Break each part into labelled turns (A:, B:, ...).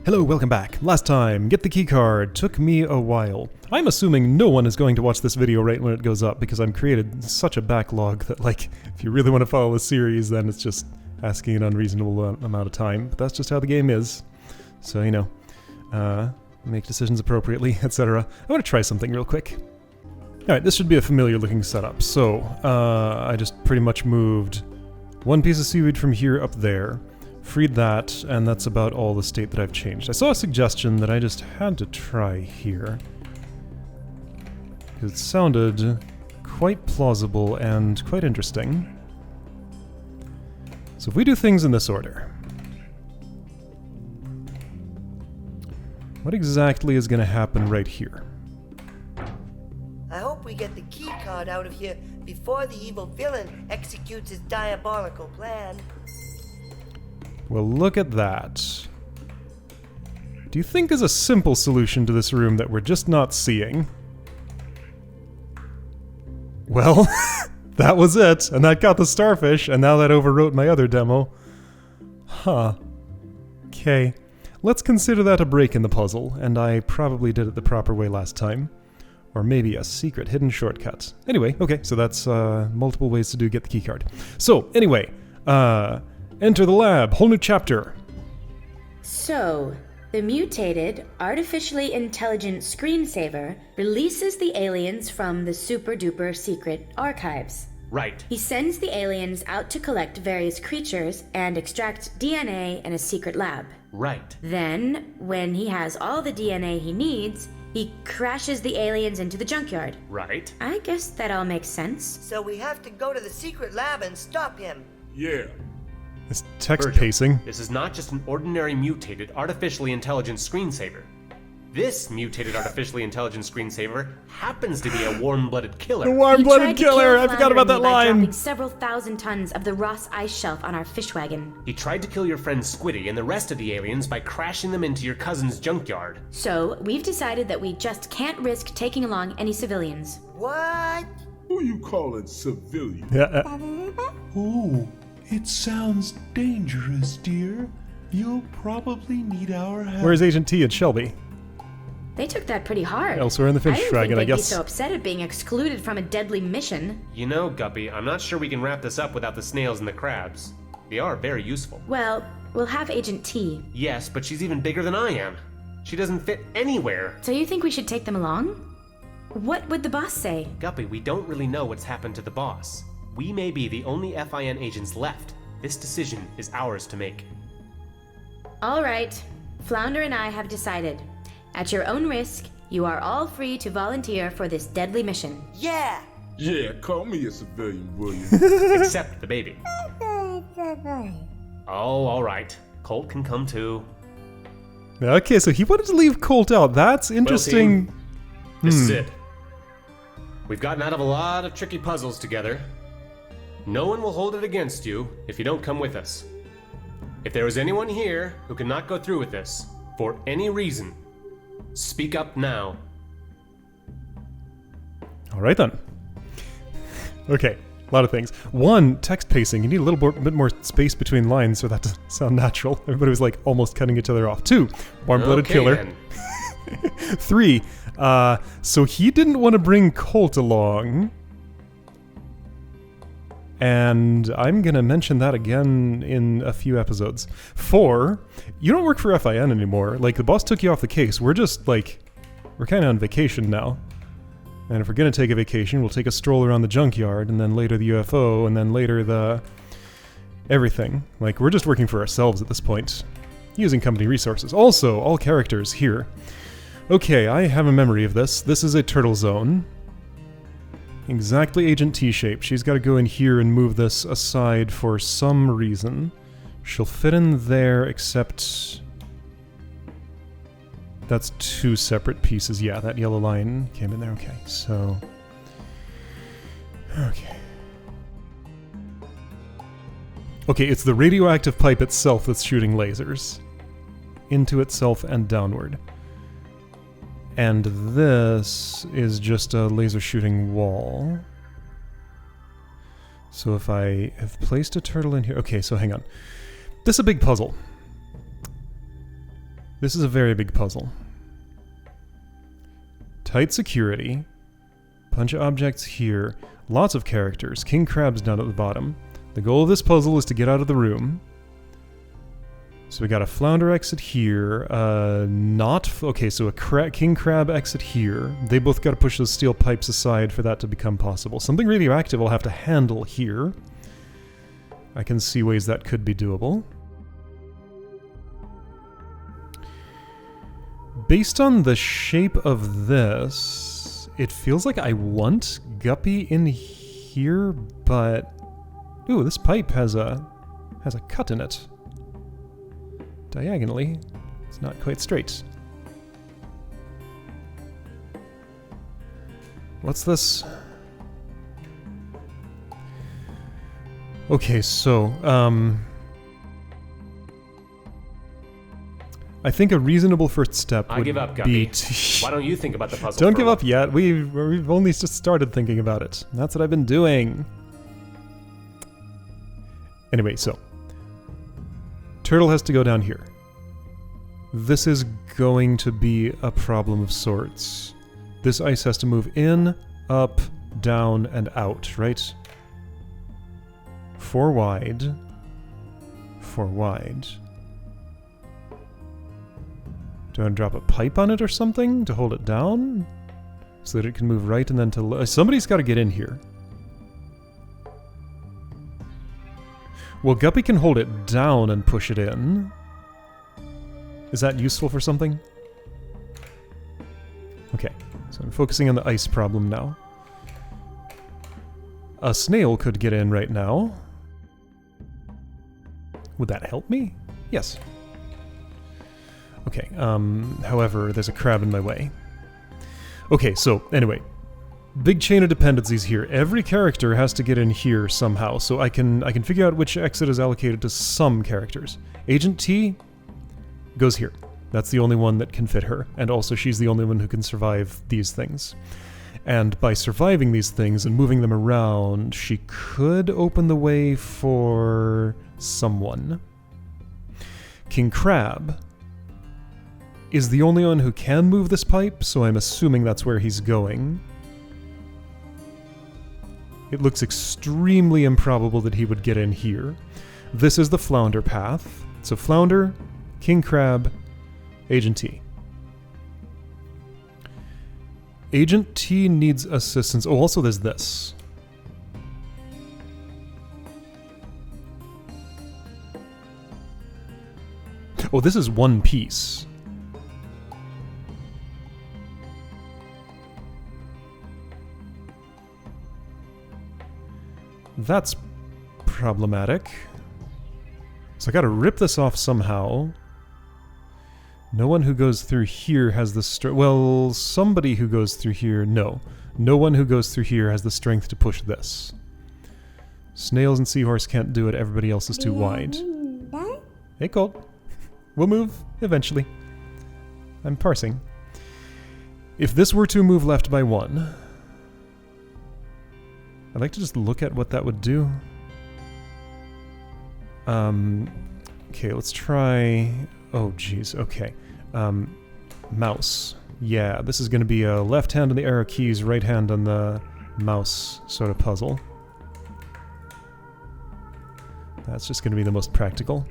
A: Hello, welcome back. Last time, get the keycard. Took me a while. I'm assuming no one is going to watch this video right when it goes up because I've created such a backlog that, like, if you really want to follow the series, then it's just asking an unreasonable amount of time. But that's just how the game is. So, you know, make decisions appropriately, etc. I want to try something real quick. Alright, this should be a familiar looking setup. So, I just pretty much moved one piece of seaweed from here up there. Freed that, and that's about all the state that I've changed. I saw a suggestion that I just had to try here. It sounded quite plausible and quite interesting. So if we do things in this order, what exactly is going to happen right here?
B: I hope we get the keycard out of here before the evil villain executes his diabolical plan.
A: Well, look at that. Do you think there's a simple solution to this room that we're just not seeing? Well, that was it, and that got the starfish, and now that overwrote my other demo. Huh. Okay. Let's consider that a break in the puzzle, and I probably did it the proper way last time. Or maybe a secret hidden shortcut. Anyway, okay, so that's multiple ways to get the keycard. So, anyway, enter the lab, whole new chapter.
C: So, the mutated, artificially intelligent screensaver releases the aliens from the super-duper secret archives.
D: Right.
C: He sends the aliens out to collect various creatures and extract DNA in a secret lab.
D: Right.
C: Then, when he has all the DNA he needs, he crashes the aliens into the junkyard.
D: Right.
C: I guess that all makes sense.
B: So we have to go to the secret lab and stop him.
E: Yeah.
A: This text
D: Virgil,
A: pacing.
D: This is not just an ordinary mutated, artificially intelligent screensaver. This mutated, artificially intelligent screensaver happens to be a warm-blooded killer.
A: The warm-blooded killer! I forgot about that
C: By
A: line!
C: dropping several thousand tons of the Ross ice shelf on our fish wagon.
D: He tried to kill your friend Squiddy and the rest of the aliens by crashing them into your cousin's junkyard.
C: So, we've decided that we just can't risk taking along any civilians.
B: What?
E: Who you calling civilian?
A: Yeah.
F: Oh, it sounds dangerous, dear. You'll probably need our help.
A: Where's Agent T and Shelby?
C: They took that pretty hard.
A: Elsewhere in the fish wagon, I
C: I didn't think they'd be
A: guess.
C: so upset at being excluded from a deadly mission.
D: You know, Guppy, I'm not sure we can wrap this up without the snails and the crabs. They are very useful.
C: Well, we'll have Agent T.
D: Yes, but she's even bigger than I am. She doesn't fit anywhere.
C: So you think we should take them along? What would the boss say?
D: Guppy, we don't really know what's happened to the boss. We may be the only FIN agents left. This decision is ours to make.
C: All right. Flounder and I have decided. At your own risk, you are all free to volunteer for this deadly mission.
B: Yeah!
E: Yeah, call me a civilian, will you?
D: Except the baby. Oh, all right. Colt can come too.
A: Okay, so he wanted to leave Colt out. That's interesting.
D: Well, team, this is it. We've gotten out of a lot of tricky puzzles together. No one will hold it against you if you don't come with us. If there is anyone here who cannot go through with this, for any reason, speak up now.
A: Alright then. Okay, a lot of things. One, text pacing. You need a little bit more space between lines for that to sound natural. Everybody was like almost cutting each other off. Two, warm-blooded
D: Okay,
A: killer.
D: then.
A: Three, so he didn't want to bring Colt along. And I'm going to mention that again in a few episodes. 4, you don't work for FIN anymore. Like, the boss took you off the case. We're just, like, we're kind of on vacation now. And if we're going to take a vacation, we'll take a stroll around the junkyard, and then later the UFO, and then later the everything. Like, we're just working for ourselves at this point, using company resources. Also, all characters here. Okay, I have a memory of this. This is a turtle zone. Exactly Agent T-shape. She's got to go in here and move this aside for some reason. She'll fit in there, except that's 2 separate pieces. Yeah, that yellow line came in there. Okay, so... Okay. Okay, it's the radioactive pipe itself that's shooting lasers. Into itself and downward. And this is just a laser shooting wall. So if I have placed a turtle in here... Okay, so hang on. This is a big puzzle. This is a very big puzzle. Tight security. Bunch of objects here. Lots of characters. King Crab's down at the bottom. The goal of this puzzle is to get out of the room. So we got a flounder exit here. Okay, so a king crab exit here. They both got to push those steel pipes aside for that to become possible. Something radioactive I'll have to handle here. I can see ways that could be doable. Based on the shape of this, it feels like I want Guppy in here, but... Ooh, this pipe has a cut in it. Diagonally, it's not quite straight. What's this? Okay, so, I think a reasonable first step would
D: I give up,
A: be
D: Guppy. Why don't you think about the puzzle?
A: Don't give up yet. We've only just started thinking about it. That's what I've been doing. Anyway, so turtle has to go down here. This is going to be a problem of sorts. This ice has to move in, up, down, and out, right? 4 wide. 4 wide. Do I drop a pipe on it or something to hold it down? So that it can move right and then to left? Somebody's got to get in here. Well, Guppy can hold it down and push it in. Is that useful for something? Okay, so I'm focusing on the ice problem now. A snail could get in right now. Would that help me? Yes. Okay, however, there's a crab in my way. Okay, so, anyway. Big chain of dependencies here. Every character has to get in here somehow, so I can figure out which exit is allocated to some characters. Agent T goes here. That's the only one that can fit her, and also she's the only one who can survive these things. And by surviving these things and moving them around, she could open the way for someone. King Crab is the only one who can move this pipe, so I'm assuming that's where he's going. It looks extremely improbable that he would get in here. This is the flounder path. So flounder, king crab, Agent T. Agent T needs assistance. Oh, also there's this. Oh, this is one piece. That's problematic. So I gotta rip this off somehow. No one who goes through here has the strength. Well, somebody who goes through here, no. No one who goes through here has the strength to push this. Snails and seahorse can't do it, everybody else is too wide. Hey, Colt. We'll move, eventually. I'm parsing. If this were to move left by 1... I'd like to just look at what that would do. Okay, let's try... Oh, geez, okay. Mouse. Yeah, this is going to be a left hand on the arrow keys, right hand on the mouse sort of puzzle. That's just going to be the most practical.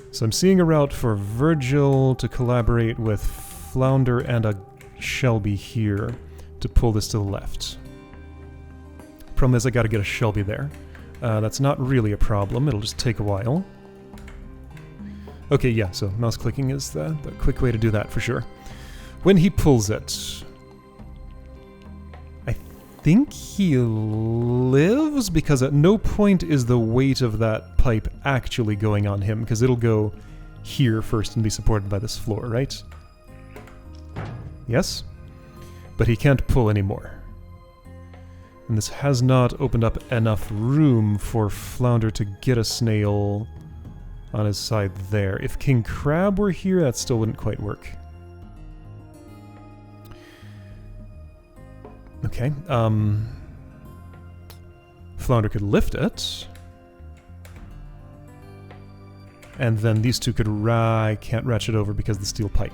A: So I'm seeing a route for Virgil to collaborate with Flounder and a Shelby here to pull this to the left. Problem is I gotta get a Shelby there. That's not really a problem, it'll just take a while. Okay, yeah, so mouse clicking is the quick way to do that for sure. When he pulls it... I think he lives, because at no point is the weight of that pipe actually going on him, because it'll go here first and be supported by this floor, right? Yes? But he can't pull anymore. And this has not opened up enough room for Flounder to get a snail on his side there. If King Crab were here, that still wouldn't quite work. Okay, Flounder could lift it. And then these two could I can't ratchet over because of the steel pipe.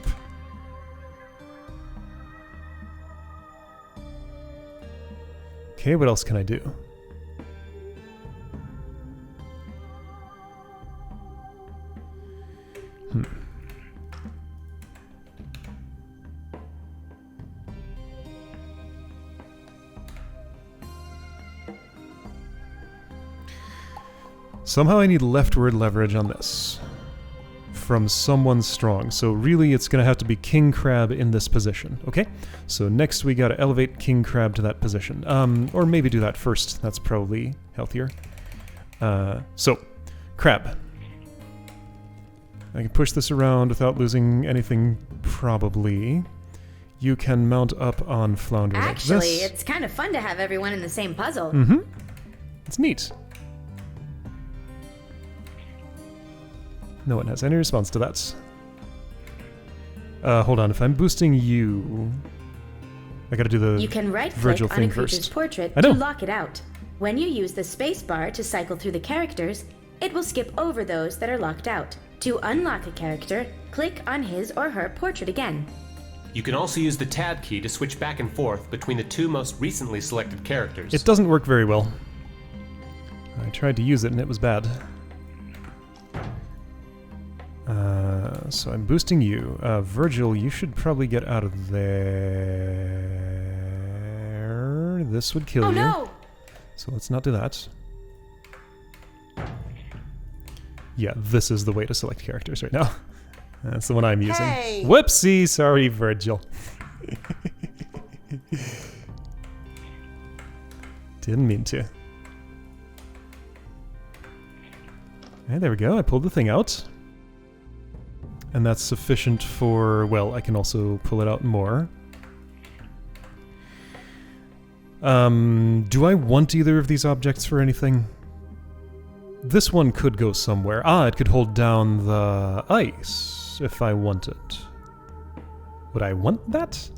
A: Okay, what else can I do? Somehow I need leftward leverage on this. From someone strong. So really it's going to have to be King Crab in this position. Okay? So next we got to elevate King Crab to that position. Or maybe do that first. That's probably healthier. So, Crab. I can push this around without losing anything, probably. You can mount up on Flounder like this.
C: Actually, it's kind of fun to have everyone in the same puzzle.
A: Mm-hmm. It's neat. No one has any response to that. Hold on, if I'm boosting you... I gotta do the
C: You can right-click
A: Virgil
C: on a
A: thing
C: creature's
A: first.
C: portrait
A: I know.
C: to lock it out. When you use the spacebar to cycle through the characters, it will skip over those that are locked out. To unlock a character, click on his or her portrait again.
D: You can also use the tab key to switch back and forth between the two most recently selected characters.
A: It doesn't work very well. I tried to use it and it was bad. So I'm boosting you. Virgil, you should probably get out of there. This would kill
C: Oh
A: you.
C: no!
A: So let's not do that. Yeah, this is the way to select characters right now. That's the one I'm using.
B: Hey!
A: Whoopsie! Sorry, Virgil. Didn't mean to. Okay, there we go. I pulled the thing out. And that's sufficient for... Well, I can also pull it out more. Do I want either of these objects for anything? This one could go somewhere. Ah, it could hold down the ice if I want it. Would I want that?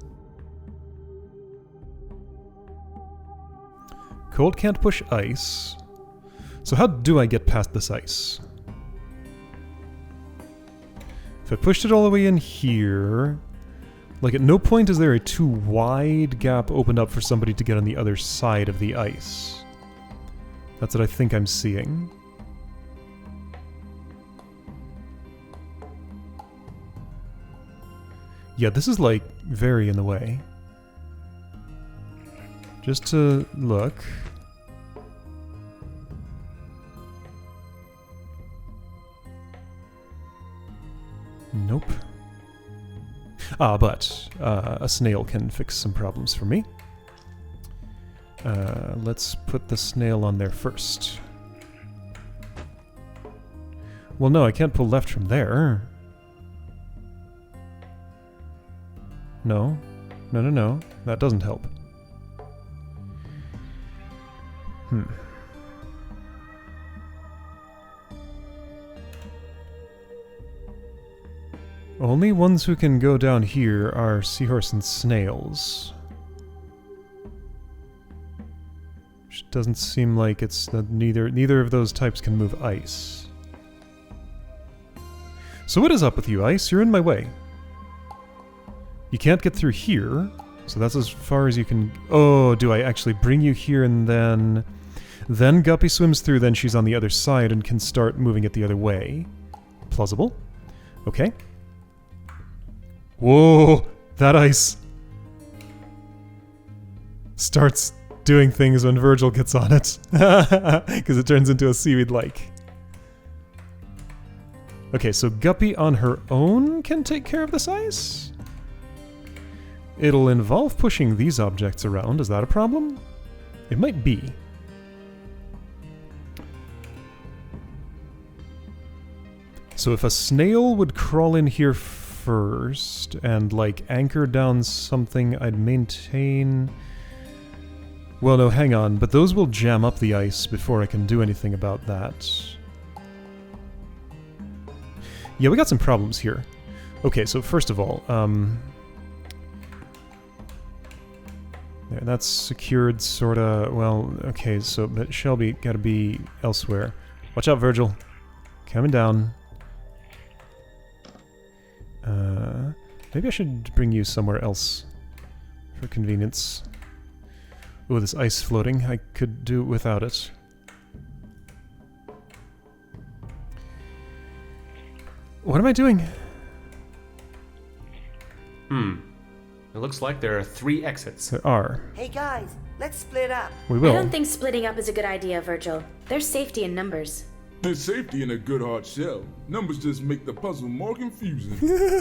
A: Cold can't push ice. So how do I get past this ice? If I pushed it all the way in here... Like, at no point is there a too wide gap opened up for somebody to get on the other side of the ice. That's what I think I'm seeing. Yeah, this is, like, very in the way. Just to look... Nope. Ah, but a snail can fix some problems for me. Let's put the snail on there first. Well, no, I can't pull left from there. No. No, no, no. That doesn't help. Only ones who can go down here are seahorse and snails. Which doesn't seem like it's that neither of those types can move ice. So what is up with you, ice? You're in my way. You can't get through here, so that's as far as you can... Oh, do I actually bring you here and then... Then Guppy swims through, then she's on the other side and can start moving it the other way. Plausible. Okay. Whoa, that ice starts doing things when Virgil gets on it. Because it turns into a seaweed lake. Okay, so Guppy on her own can take care of this ice? It'll involve pushing these objects around. Is that a problem? It might be. So if a snail would crawl in here first and, like, anchor down something, I'd maintain... Well, no, hang on, but those will jam up the ice before I can do anything about that. Yeah, we got some problems here. Okay, so first of all, there, that's secured, sorta. Well, okay, so, but Shelby gotta be elsewhere. Watch out, Virgil. Coming down. Maybe I should bring you somewhere else for convenience. Oh, this ice floating. I could do without it. What am I doing?
D: It looks like there are 3 exits.
A: There are.
B: Hey guys, let's split up.
A: We
C: I
A: will.
C: don't think splitting up is a good idea, Virgil. There's safety in numbers.
E: There's safety in a good hard shell. Numbers just make the puzzle more confusing.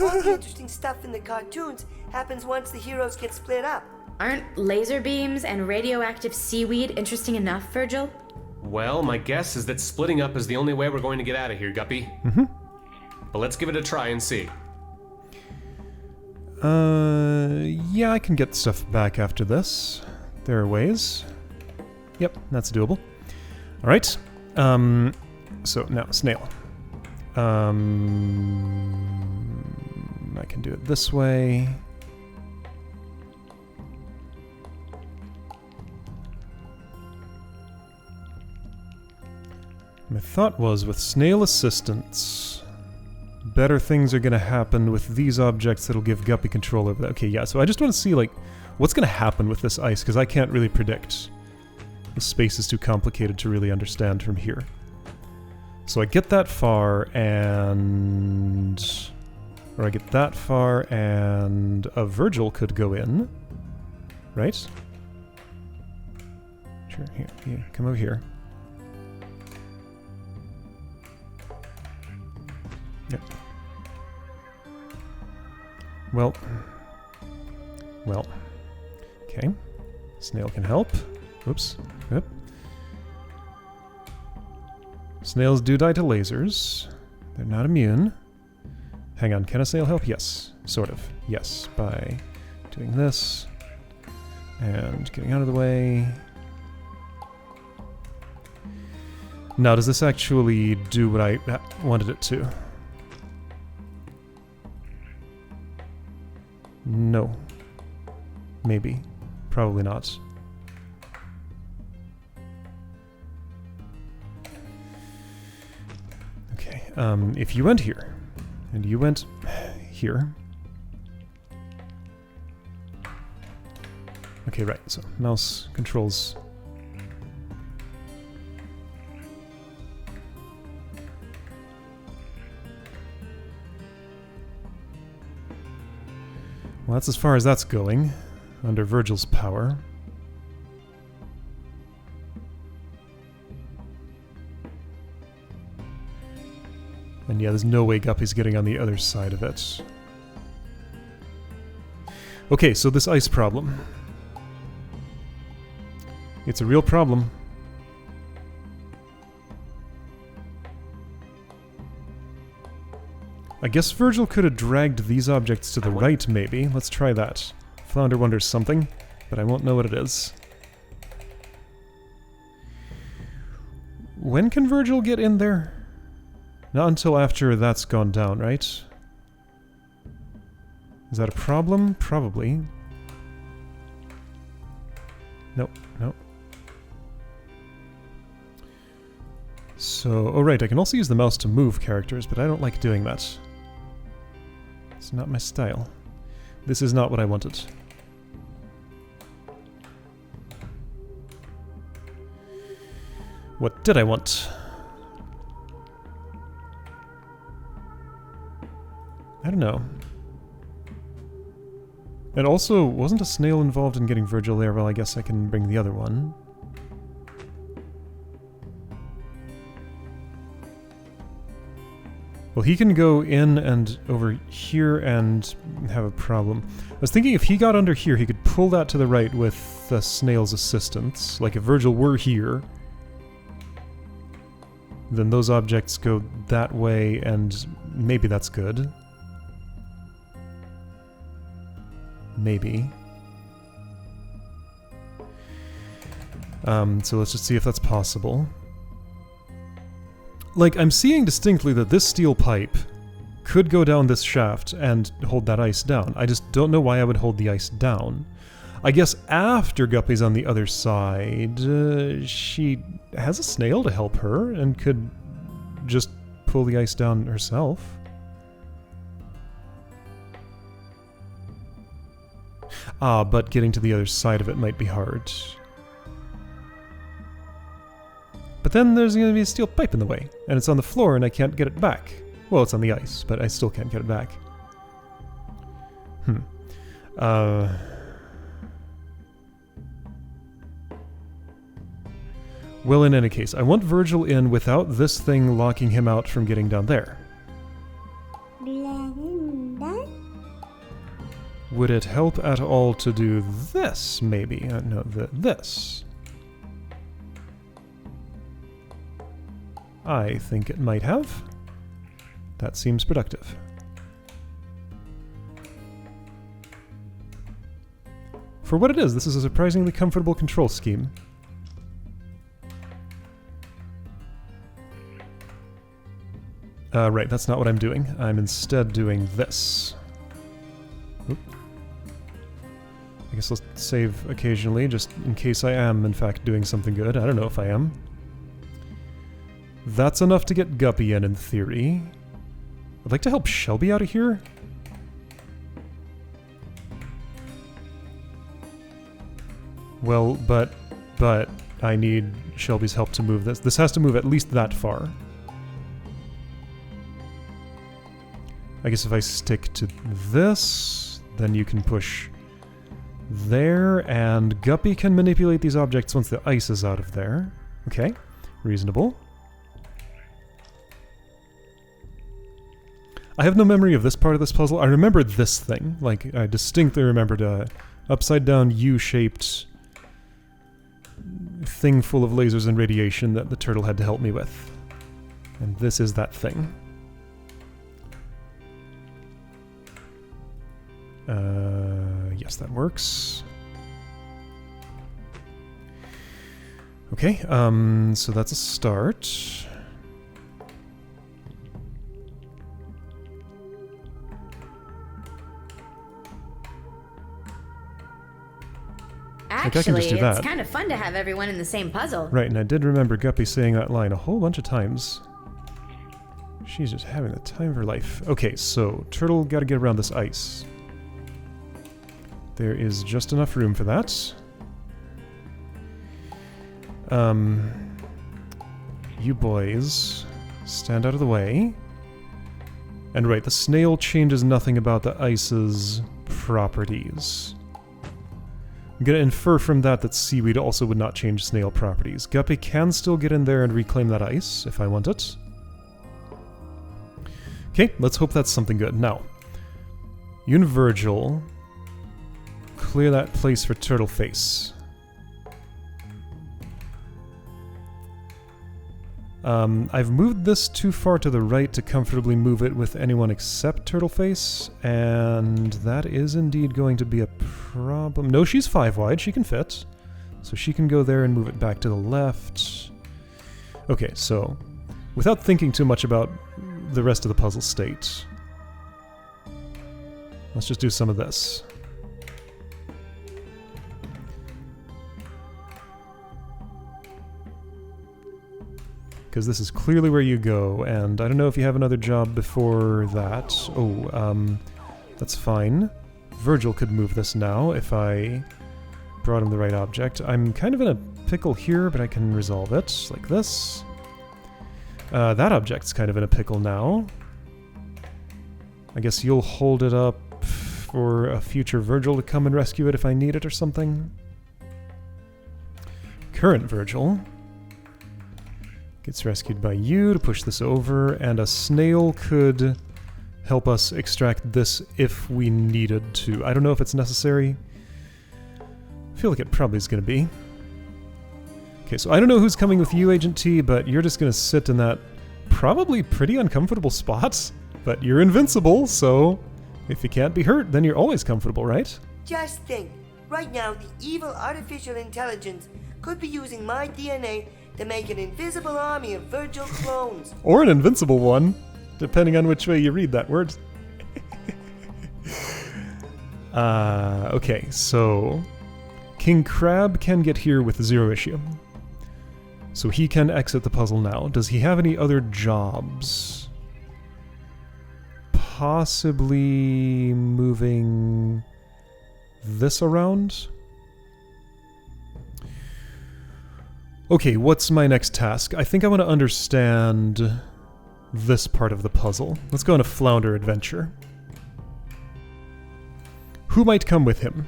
B: All the interesting stuff in the cartoons happens once the heroes get split up.
C: Aren't laser beams and radioactive seaweed interesting enough, Virgil?
D: Well, my guess is that splitting up is the only way we're going to get out of here, Guppy. But let's give it a try and see.
A: Yeah, I can get stuff back after this. There are ways. Yep, that's doable. Alright. So now, snail. I can do it this way. My thought was, with snail assistance, better things are going to happen with these objects that'll give Guppy control over that. Okay, yeah, so I just want to see, like, what's going to happen with this ice, because I can't really predict. The space is too complicated to really understand from here. So I get that far, and... Or I get that far, and a Virgil could go in. Right? Sure, here, come over here. Yep. Well. Okay. Snail can help. Oops. Yep. Snails do die to lasers. They're not immune. Hang on, can a snail help? Yes. Sort of. Yes. By doing this. And getting out of the way. Now, does this actually do what I wanted it to? No. Maybe. Probably not. Okay, if you went here, and you went here... Okay, right, so mouse controls... Well, that's as far as that's going, under Virgil's power. And yeah, there's no way Guppy's getting on the other side of it. Okay, so this ice problem. It's a real problem. I guess Virgil could have dragged these objects to the right, maybe. Let's try that. Flounder wonders something, but I won't know what it is. When can Virgil get in there? Not until after that's gone down, right? Is that a problem? Probably. Nope, nope. So, oh right, I can also use the mouse to move characters, but I don't like doing that. It's not my style. This is not what I wanted. What did I want? I don't know. And also, wasn't a snail involved in getting Virgil there? Well, I guess I can bring the other one. Well, he can go in and over here and have a problem. I was thinking if he got under here, he could pull that to the right with the snail's assistance. Like if Virgil were here, then those objects go that way, and maybe that's good. Maybe. So let's just see if that's possible. Like, I'm seeing distinctly that this steel pipe could go down this shaft and hold that ice down. I just don't know why I would hold the ice down. I guess after Guppy's on the other side, she has a snail to help her and could just pull the ice down herself. Ah, but getting to the other side of it might be hard. But then there's going to be a steel pipe in the way, and it's on the floor and I can't get it back. Well, it's on the ice, but I still can't get it back. Well, in any case, I want Virgil in without this thing locking him out from getting down there. Would it help at all to do this, maybe? No, this. I think it might have. That seems productive. For what it is, this is a surprisingly comfortable control scheme. Right, that's not what I'm doing. I'm instead doing this. Oop. I guess I'll save occasionally, just in case I am, in fact, doing something good. I don't know if I am. That's enough to get Guppy in theory. I'd like to help Shelby out of here. Well, but I need Shelby's help to move this. This has to move at least that far. I guess if I stick to this, then you can push there, and Guppy can manipulate these objects once the ice is out of there. Okay, reasonable. I have no memory of this part of this puzzle. I remember this thing. Like, I distinctly remembered a upside-down U-shaped thing full of lasers and radiation that the turtle had to help me with. And this is that thing. Yes, that works. Okay, so that's a start.
C: Actually, it's kind of fun to have everyone in the same puzzle.
A: Right, and I did remember Guppy saying that line a whole bunch of times. She's just having the time of her life. Okay, so Turtle gotta get around this ice. There is just enough room for that. You boys stand out of the way. And right, the snail changes nothing about the ice's properties. I'm gonna infer from that that seaweed also would not change snail properties. Guppy can still get in there and reclaim that ice, if I want it. Okay, let's hope that's something good. Now, you and Virgil clear that place for Turtle Face. I've moved this too far to the right to comfortably move it with anyone except Turtle Face, and that is indeed going to be a problem. No, she's 5 wide, she can fit. So she can go there and move it back to the left. Okay, so without thinking too much about the rest of the puzzle state, let's just do some of this. Because this is clearly where you go, and I don't know if you have another job before that. Oh, that's fine. Virgil could move this now if I brought him the right object. I'm kind of in a pickle here, but I can resolve it, like this. That object's kind of in a pickle now. I guess you'll hold it up for a future Virgil to come and rescue it if I need it or something. Current Virgil gets rescued by you to push this over, and a snail could help us extract this if we needed to. I don't know if it's necessary. I feel like it probably is going to be. Okay, so I don't know who's coming with you, Agent T, but you're just going to sit in that probably pretty uncomfortable spot. But you're invincible, so if you can't be hurt, then you're always comfortable, right?
B: Just think, right now the evil artificial intelligence could be using my DNA to make an invisible army of Virgil clones.
A: Or an invincible one, depending on which way you read that word. Okay, so King Crab can get here with 0 issue. So he can exit the puzzle now. Does he have any other jobs? Possibly moving this around. Okay, what's my next task? I think I want to understand this part of the puzzle. Let's go on a flounder adventure. Who might come with him?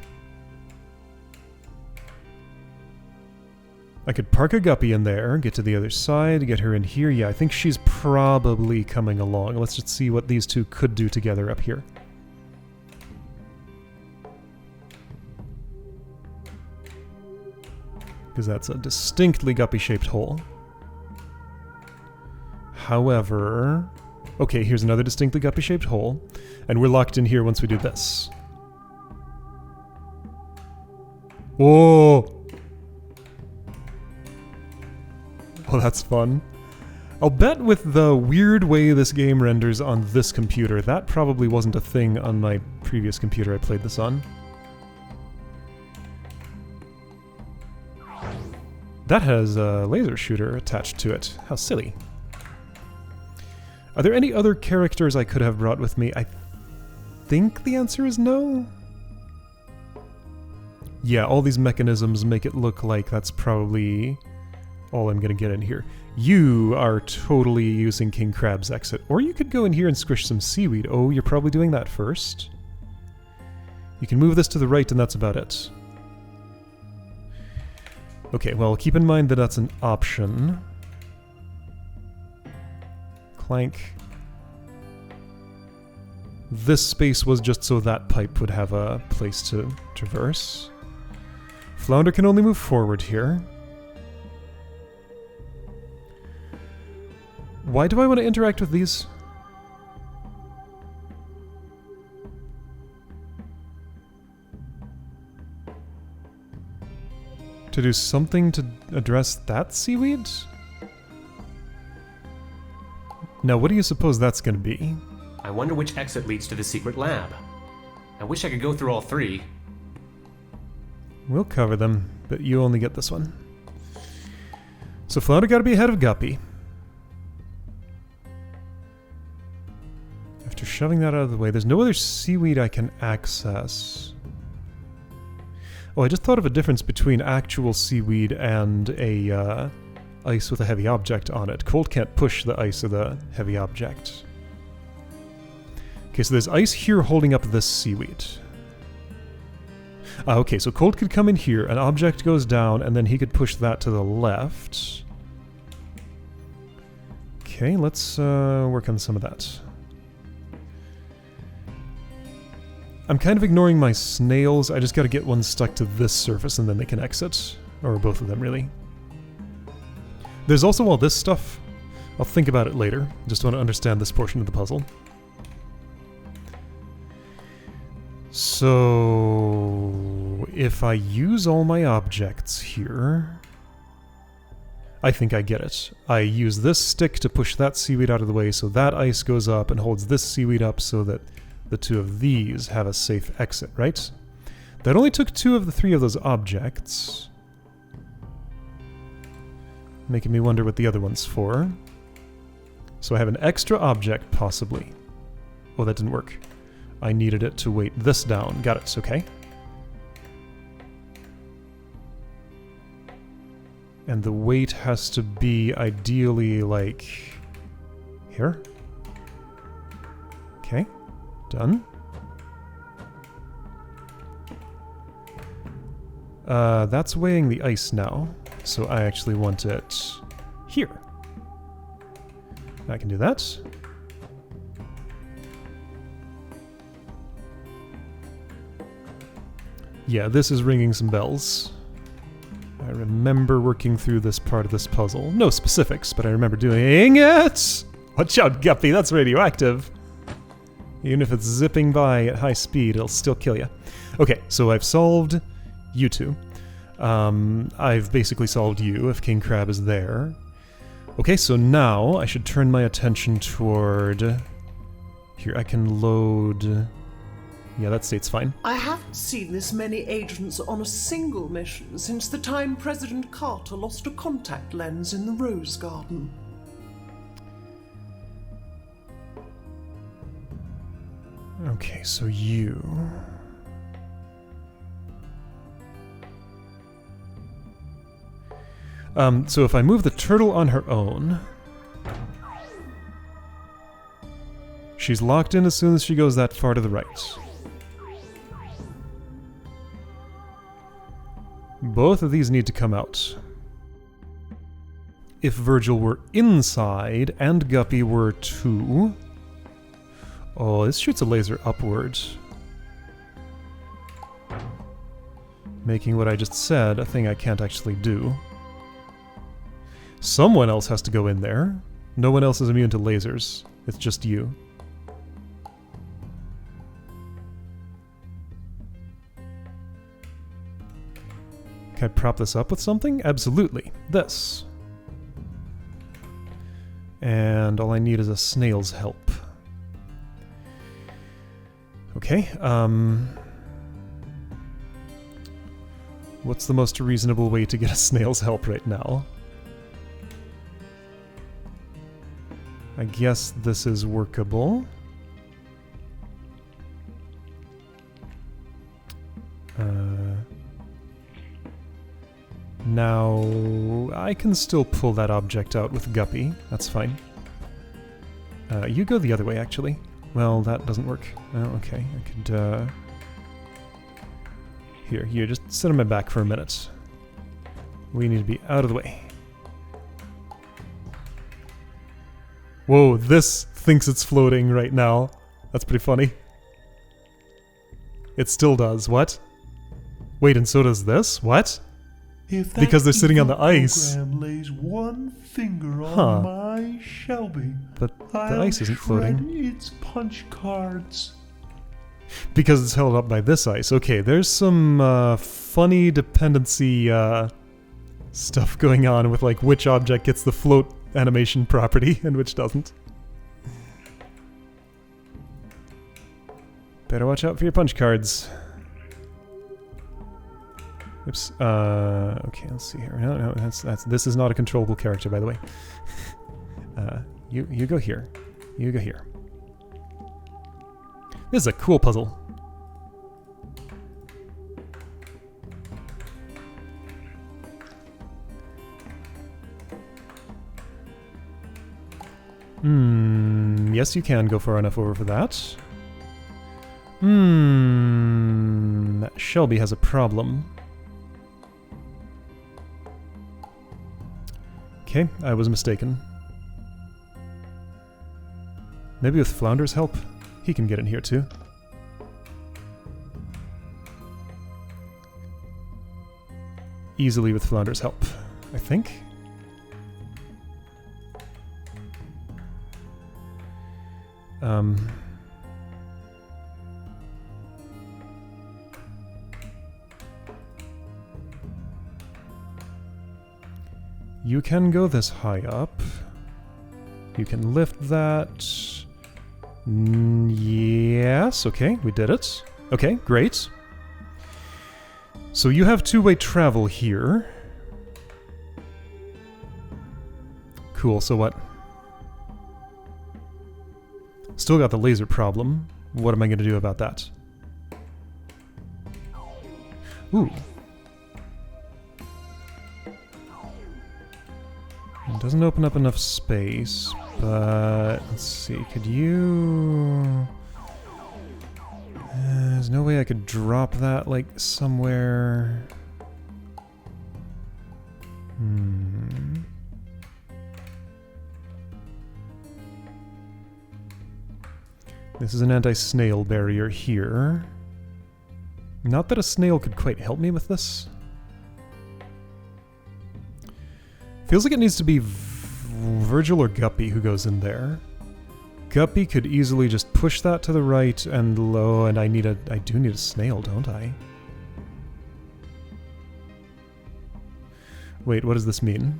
A: I could park a guppy in there, get to the other side, get her in here. Yeah, I think she's probably coming along. Let's just see what these two could do together up here. Because that's a distinctly guppy-shaped hole. However... Okay, here's another distinctly guppy-shaped hole. And we're locked in here once we do this. Whoa! Oh, that's fun. I'll bet with the weird way this game renders on this computer, that probably wasn't a thing on my previous computer I played this on. That has a laser shooter attached to it. How silly. Are there any other characters I could have brought with me? I think the answer is no. Yeah, all these mechanisms make it look like that's probably all I'm gonna get in here. You are totally using King Crab's exit. Or you could go in here and squish some seaweed. Oh, you're probably doing that first. You can move this to the right and that's about it. Okay, well, keep in mind that that's an option. Clank. This space was just so that pipe would have a place to traverse. Flounder can only move forward here. Why do I want to interact with these? To do something to address that seaweed? Now, what do you suppose that's going to be?
D: I wonder which exit leads to the secret lab. I wish I could go through all three.
A: We'll cover them, but you only get this one. So Flounder got to be ahead of Guppy. After shoving that out of the way, there's no other seaweed I can access. Oh, I just thought of a difference between actual seaweed and a ice with a heavy object on it. Cold can't push the ice of the heavy object. Okay, so there's ice here holding up this seaweed. Okay, so Cold could come in here, an object goes down, and then he could push that to the left. Okay, let's work on some of that. I'm kind of ignoring my snails. I just gotta get one stuck to this surface and then they can exit. Or both of them, really. There's also all this stuff. I'll think about it later. Just want to understand this portion of the puzzle. So... if I use all my objects here... I think I get it. I use this stick to push that seaweed out of the way so that ice goes up and holds this seaweed up so that the two of these have a safe exit, right? That only took 2 of the 3 of those objects. Making me wonder what the other one's for. So I have an extra object, possibly. Oh, that didn't work. I needed it to weight this down. Got it, okay. And the weight has to be ideally like... here? Okay. Done. That's weighing the ice now, so I actually want it here. I can do that. Yeah, this is ringing some bells. I remember working through this part of this puzzle. No specifics, but I remember doing it! Watch out, Guppy, that's radioactive. Even if it's zipping by at high speed, it'll still kill you. Okay, so I've solved you two. I've basically solved you, if King Crab is there. Okay, so now I should turn my attention toward... here, I can load... yeah, that state's fine.
G: I haven't seen this many agents on a single mission since the time President Carter lost a contact lens in the Rose Garden.
A: Okay, so you... So if I move the turtle on her own... She's locked in as soon as she goes that far to the right. Both of these need to come out. If Virgil were inside and Guppy were too... Oh, this shoots a laser upwards. Making what I just said a thing I can't actually do. Someone else has to go in there. No one else is immune to lasers. It's just you. Can I prop this up with something? Absolutely. This. And all I need is a snail's help. Okay, what's the most reasonable way to get a snail's help right now? I guess this is workable. Now, I can still pull that object out with Guppy. That's fine. You go the other way, actually. Well, that doesn't work. Oh, okay. I could, Here, just sit on my back for a minute. We need to be out of the way. Whoa, this thinks it's floating right now. That's pretty funny. It still does. What? Wait, and so does this? What?
F: If that
A: Because they're sitting on the
F: evil
A: ice.
F: program lays one finger on my Shelby,
A: But the
F: I'll
A: ice isn't
F: shred
A: floating.
F: its punch cards.
A: Because it's held up by this ice. Okay, there's some funny dependency stuff going on with like which object gets the float animation property and which doesn't. Better watch out for your punch cards. Oops. Okay, let's see here. No, this is not a controllable character, by the way. You go here. You go here. This is a cool puzzle. Yes, you can go far enough over for that. Shelby has a problem. Okay, I was mistaken. Maybe with Flounder's help, he can get in here too. Easily with Flounder's help, I think. You can go this high up. You can lift that. Yes, okay, we did it. Okay, great. So you have two-way travel here. Cool, so what? Still got the laser problem. What am I going to do about that? Ooh. It doesn't open up enough space, but let's see, could you... there's no way I could drop that, like, somewhere... This is an anti-snail barrier here. Not that a snail could quite help me with this. Feels like it needs to be Virgil or Guppy who goes in there. Guppy could easily just push that to the right and low, and I do need a snail, don't I? Wait, what does this mean?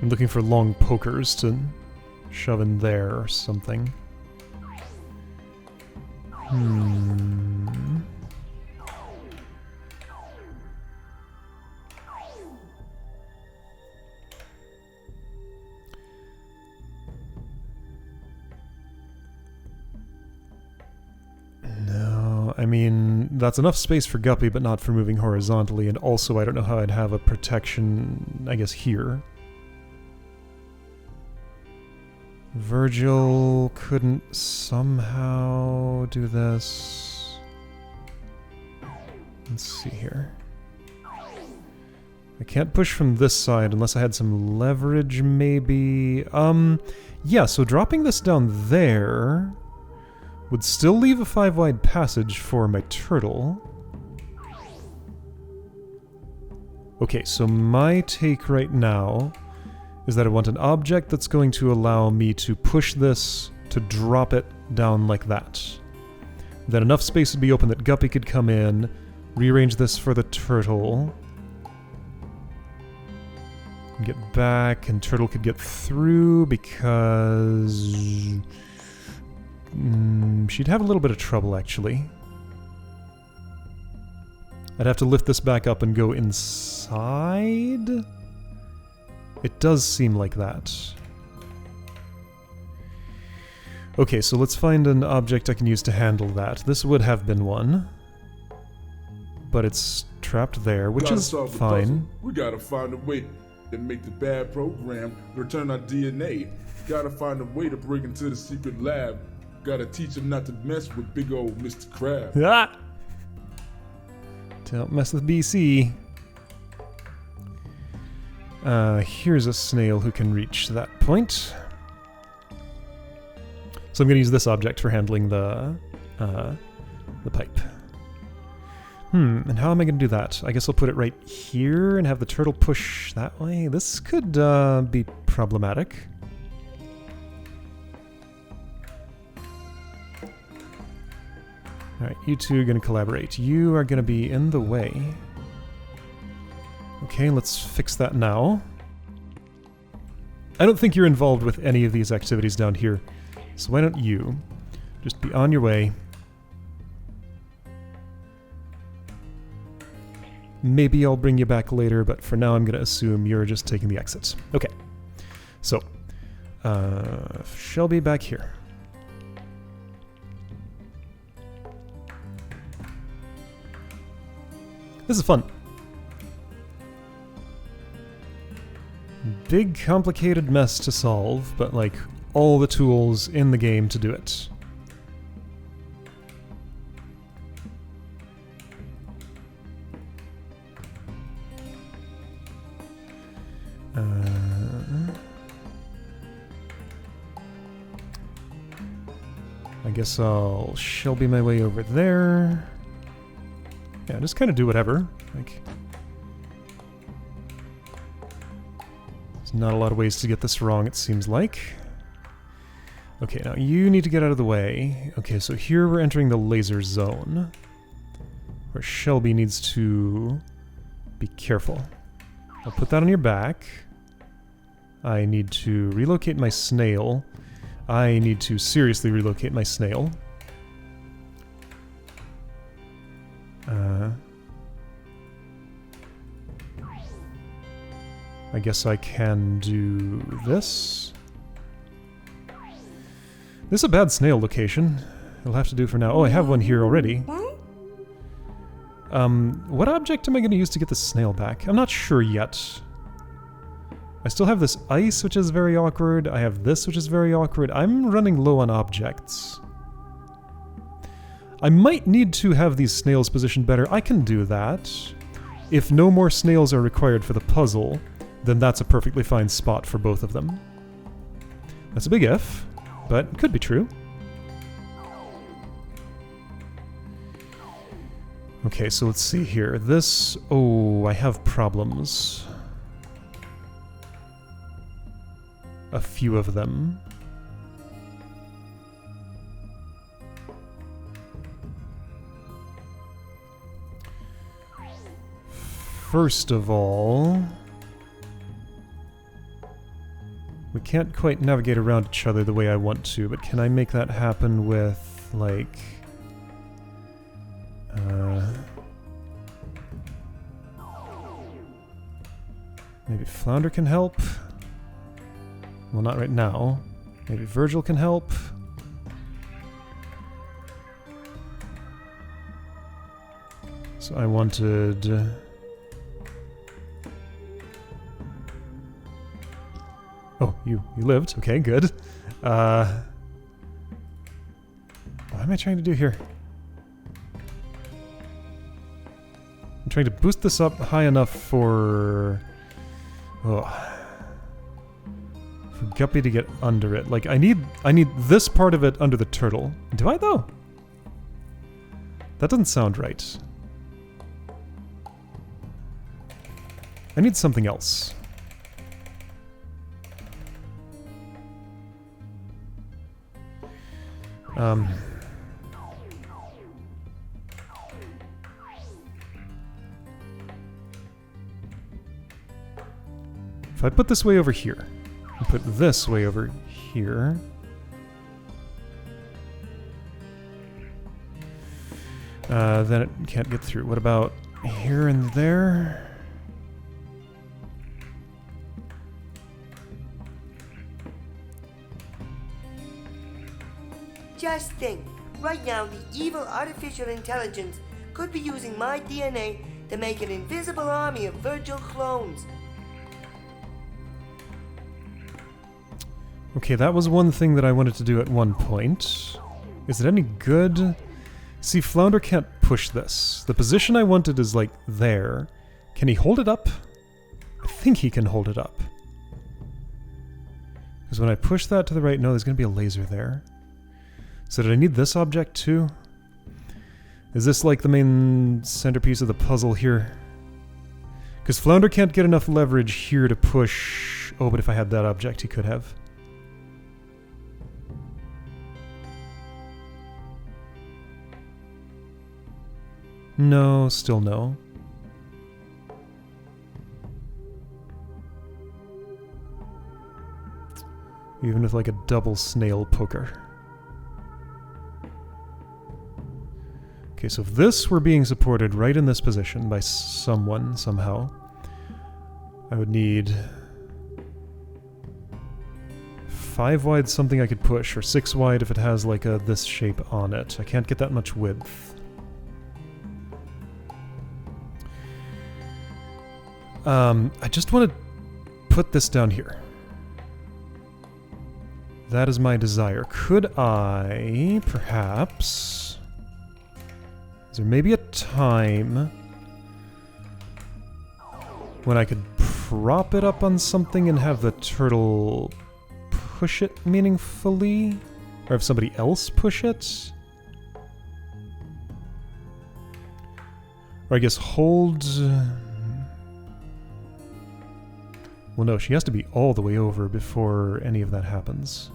A: I'm looking for long pokers to shove in there or something. I mean, that's enough space for Guppy, but not for moving horizontally, and also I don't know how I'd have a protection, I guess, here. Virgil couldn't somehow do this. Let's see here. I can't push from this side unless I had some leverage, maybe. Yeah, so dropping this down there would still leave a 5-wide passage for my turtle. Okay, so my take right now is that I want an object that's going to allow me to push this to drop it down like that. Then enough space would be open that Guppy could come in, rearrange this for the turtle, and get back, and turtle could get through because she'd have a little bit of trouble, actually. I'd have to lift this back up and go inside? It does seem like that. Okay, so let's find an object I can use to handle that. This would have been one. But it's trapped there, which is fine.
E: We gotta find a way to make the bad program return our DNA. Gotta find a way to break into the secret lab. Gotta teach them not to mess with big old Mr. Crab.
A: Ah! Don't mess with BC. Here's a snail who can reach that point. So I'm going to use this object for handling the pipe. And how am I going to do that? I guess I'll put it right here and have the turtle push that way. This could be problematic. Alright, you two are going to collaborate. You are going to be in the way. Okay, let's fix that now. I don't think you're involved with any of these activities down here, so why don't you just be on your way. Maybe I'll bring you back later, but for now I'm going to assume you're just taking the exits. Okay, so Shelby back here. This is fun. Big, complicated mess to solve, but like all the tools in the game to do it. I guess I'll Shelby my way over there. Yeah, just kind of do whatever. Like, there's not a lot of ways to get this wrong, it seems like. Okay, now you need to get out of the way. Okay, so here we're entering the laser zone, where Shelby needs to be careful. I'll put that on your back. I need to relocate my snail. I need to seriously relocate my snail. I guess I can do this. This is a bad snail location. It'll have to do for now. Oh, I have one here already. What object am I going to use to get the snail back? I'm not sure yet. I still have this ice, which is very awkward. I have this, which is very awkward. I'm running low on objects. I might need to have these snails positioned better. I can do that. If no more snails are required for the puzzle, then that's a perfectly fine spot for both of them. That's a big if, but it could be true. Okay, so let's see here. This... Oh, I have problems. A few of them. First of all, we can't quite navigate around each other the way I want to, but can I make that happen with, like... maybe Flounder can help? Well, not right now. Maybe Virgil can help? So I wanted... Oh, you lived. Okay, good. What am I trying to do here? I'm trying to boost this up high enough for... Oh. For Guppy to get under it. Like, I need this part of it under the turtle. Do I, though? That doesn't sound right. I need something else. If I put this way over here, and put this way over here, then it can't get through. What about here and there?
B: Just think, right now the evil artificial intelligence could be using my DNA to make an invisible army of Virgil clones.
A: Okay, that was one thing that I wanted to do at one point. Is it any good? See, Flounder can't push this. The position I wanted is, like, there. Can he hold it up? I think he can hold it up. Because when I push that to the right, no, there's going to be a laser there. So did I need this object too? Is this like the main centerpiece of the puzzle here? Because Flounder can't get enough leverage here to push... Oh, but if I had that object, he could have. No, still no. Even with like a double snail poker. Okay, so if this were being supported right in this position by someone, somehow, I would need 5 wide something I could push, or 6 wide if it has like a this shape on it. I can't get that much width. I just want to put this down here. That is my desire. Could I, perhaps... Is there maybe a time when I could prop it up on something and have the turtle push it meaningfully? Or have somebody else push it? Or I guess hold... Well, no, she has to be all the way over before any of that happens.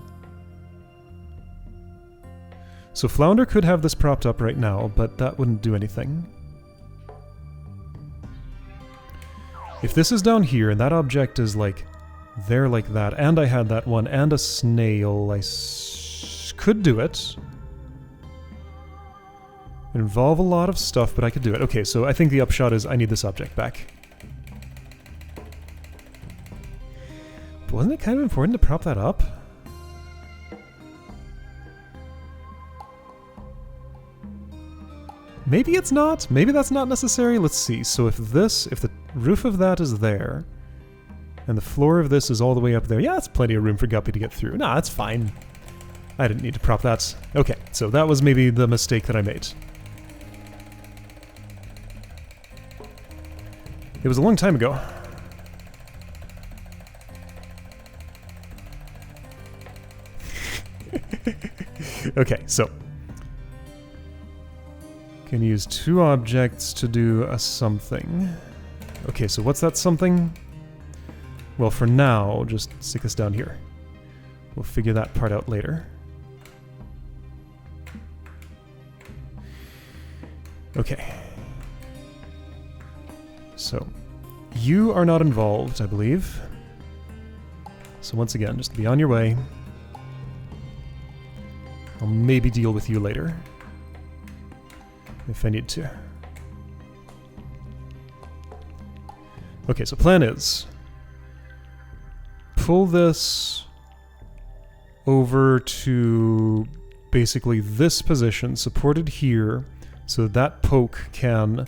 A: So Flounder could have this propped up right now, but that wouldn't do anything. If this is down here, and that object is like there like that, and I had that one, and a snail, I could do it. It'd involve a lot of stuff, but I could do it. Okay, so I think the upshot is I need this object back. But wasn't it kind of important to prop that up? Maybe it's not. Maybe that's not necessary. Let's see. So if the roof of that is there, and the floor of this is all the way up there, yeah, that's plenty of room for Guppy to get through. Nah, that's fine. I didn't need to prop that. Okay, so that was maybe the mistake that I made. It was a long time ago. Okay, so can use 2 objects to do a something. Okay, so what's that something? Well, for now, just stick this down here. We'll figure that part out later. Okay. So, you are not involved, I believe. So once again, just be on your way. I'll maybe deal with you later. If I need to. Okay, so plan is... pull this over to basically this position, supported here, so that poke can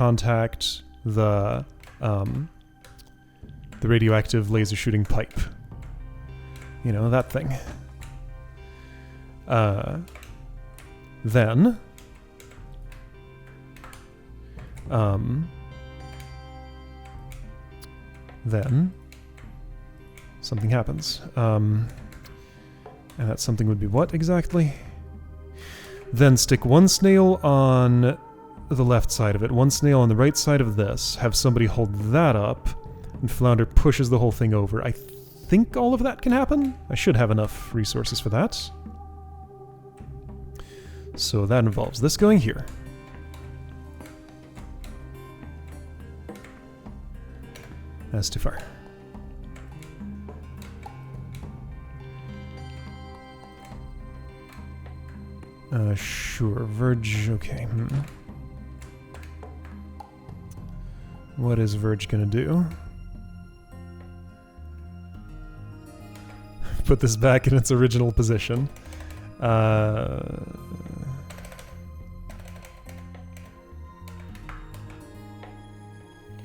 A: contact the radioactive laser shooting pipe. You know, that thing. Then something happens. And that something would be what exactly? Then stick one snail on the left side of it, one snail on the right side of this, have somebody hold that up, and Flounder pushes the whole thing over. I think all of that can happen? I should have enough resources for that. So that involves this going here. That's too far. Sure. Verge, okay. What is Verge gonna do? Put this back in its original position.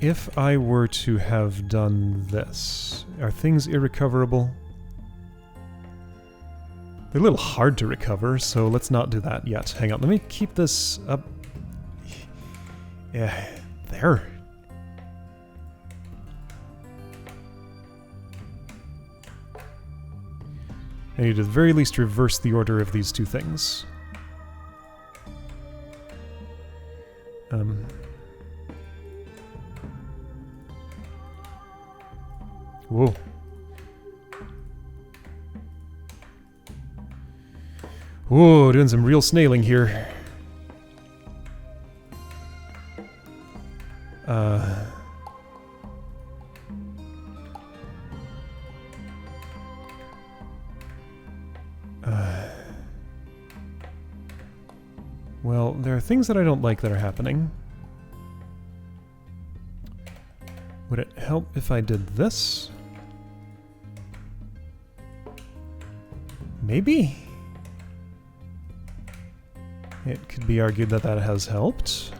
A: If I were to have done this, are things irrecoverable? They're a little hard to recover, so let's not do that yet. Hang on, let me keep this up. Yeah, there. I need to at the very least reverse the order of these two things. Whoa. Whoa, doing some real snailing here. Well, there are things that I don't like that are happening. Would it help if I did this? Maybe? It could be argued that that has helped.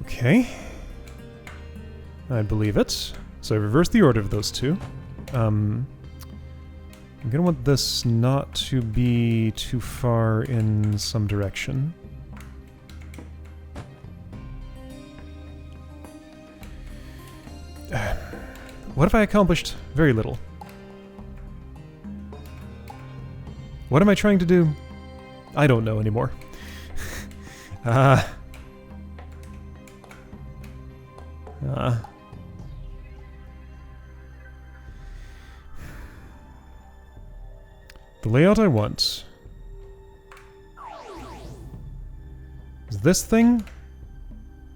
A: Okay. I believe it. So I reversed the order of those two. I'm gonna want this not to be too far in some direction. What if I accomplished very little? What am I trying to do? I don't know anymore. The layout I want is this thing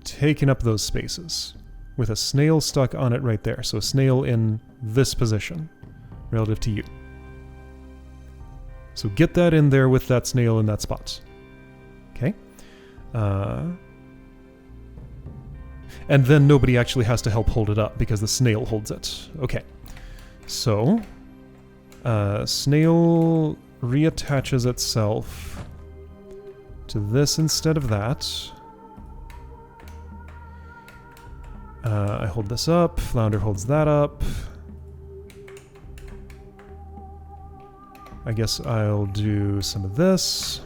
A: taking up those spaces with a snail stuck on it right there. So a snail in this position relative to you. So get that in there with that snail in that spot. Okay. And then nobody actually has to help hold it up because the snail holds it. Okay. So snail reattaches itself to this instead of that. I hold this up, Flounder holds that up. I guess I'll do some of this.